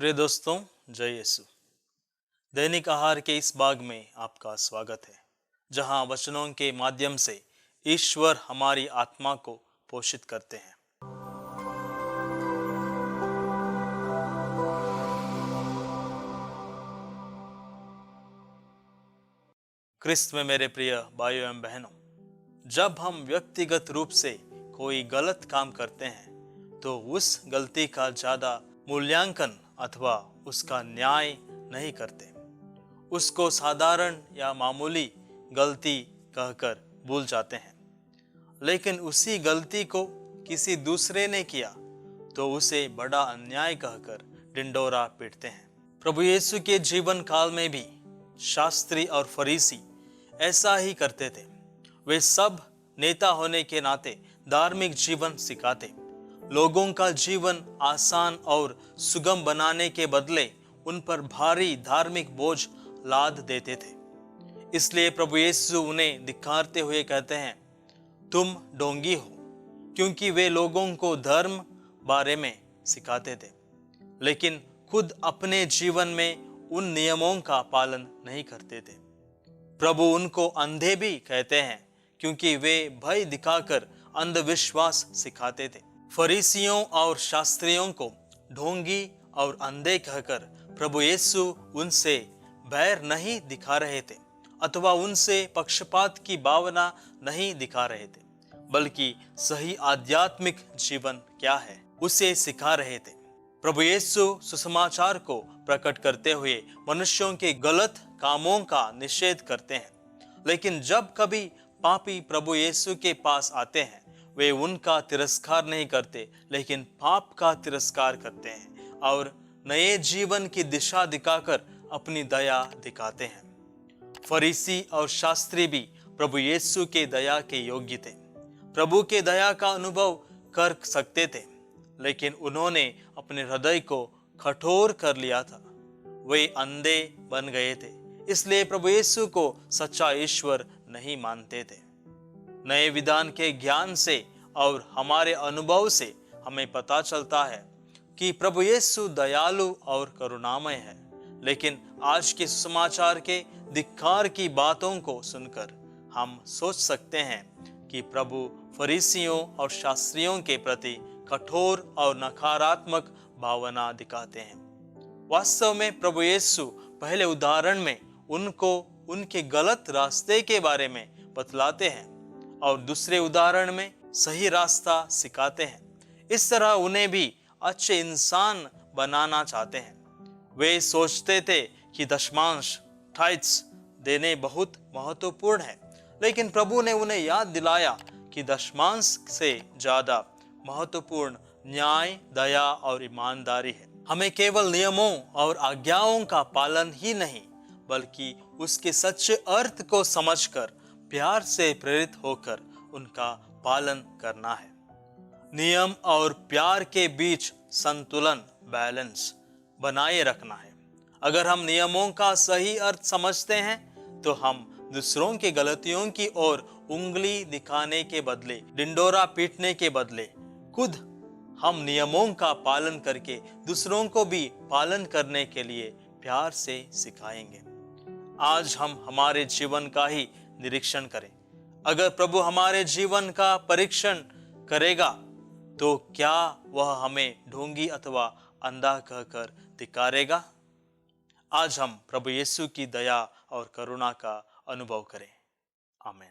प्रिय दोस्तों, जय यीशु। दैनिक आहार के इस भाग में आपका स्वागत है, जहां वचनों के माध्यम से ईश्वर हमारी आत्मा को पोषित करते हैं। क्रिस्त में मेरे प्रिय भाइयों एवं बहनों, जब हम व्यक्तिगत रूप से कोई गलत काम करते हैं तो उस गलती का ज्यादा मूल्यांकन अथवा उसका न्याय नहीं करते। उसको साधारण या मामूली गलती कहकर भूल जाते हैं। लेकिन उसी गलती को किसी दूसरे ने किया तो उसे बड़ा अन्याय कहकर ढिंढोरा पीटते हैं। प्रभु यीशु के जीवन काल में भी शास्त्री और फरीसी ऐसा ही करते थे। वे सब नेता होने के नाते धार्मिक जीवन सिखाते, लोगों का जीवन आसान और सुगम बनाने के बदले उन पर भारी धार्मिक बोझ लाद देते थे। इसलिए प्रभु यीशु उन्हें धिक्कारते हुए कहते हैं, तुम ढोंगी हो, क्योंकि वे लोगों को धर्म बारे में सिखाते थे, लेकिन खुद अपने जीवन में उन नियमों का पालन नहीं करते थे। प्रभु उनको अंधे भी कहते हैं, क्योंकि वे भय दिखाकर अंधविश्वास सिखाते थे। फरीसियों और शास्त्रियों को ढोंगी और अंधे कहकर प्रभु यीशु उनसे बैर नहीं दिखा रहे थे अथवा उनसे पक्षपात की भावना नहीं दिखा रहे थे, बल्कि सही आध्यात्मिक जीवन क्या है उसे सिखा रहे थे। प्रभु यीशु सुसमाचार को प्रकट करते हुए मनुष्यों के गलत कामों का निषेध करते हैं, लेकिन जब कभी पापी प्रभु यीशु के पास आते हैं वे उनका तिरस्कार नहीं करते, लेकिन पाप का तिरस्कार करते हैं और नए जीवन की दिशा दिखाकर अपनी दया दिखाते हैं। फरीसी और शास्त्री भी प्रभु यीशु के दया के योग्य थे। प्रभु के दया का अनुभव कर सकते थे, लेकिन उन्होंने अपने हृदय को कठोर कर लिया था। वे अंधे बन गए थे, इसलिए प्रभु यीशु को सच्चा ईश्वर नहीं मानते थे। नए विधान के ज्ञान से और हमारे अनुभव से हमें पता चलता है कि प्रभु यीशु दयालु और करुणामय है, लेकिन आज के सुसमाचार के धिक्कार की बातों को सुनकर हम सोच सकते हैं कि प्रभु फरीसियों और शास्त्रियों के प्रति कठोर और नकारात्मक भावना दिखाते हैं। वास्तव में प्रभु यीशु पहले उदाहरण में उनको उनके गलत रास्ते के बारे में बतलाते हैं और दूसरे उदाहरण में सही रास्ता सिखाते हैं। इस तरह उन्हें भी अच्छे इंसान बनाना चाहते हैं। वे सोचते थे कि दशमांश टाइट्स देने बहुत महत्वपूर्ण है, लेकिन प्रभु ने उन्हें याद दिलाया कि दशमांश से ज्यादा महत्वपूर्ण न्याय, दया और ईमानदारी है। हमें केवल नियमों और आज्ञाओं का पालन ही नहीं, बल्कि उसके सच्चे अर्थ को समझकर प्यार से प्रेरित होकर उनका पालन करना है। नियम और प्यार के बीच संतुलन, बैलेंस बनाए रखना है। अगर हम नियमों का सही अर्थ समझते हैं तो हम दूसरों की गलतियों की ओर उंगली दिखाने के बदले, ढिंढोरा पीटने के बदले खुद हम नियमों का पालन करके दूसरों को भी पालन करने के लिए प्यार से सिखाएंगे। आज हम हमारे जीवन का ही निरीक्षण करें। अगर प्रभु हमारे जीवन का परीक्षण करेगा तो क्या वह हमें ढोंगी अथवा अंधा कहकर धिक्कारेगा? आज हम प्रभु यीशु की दया और करुणा का अनुभव करें। आमीन।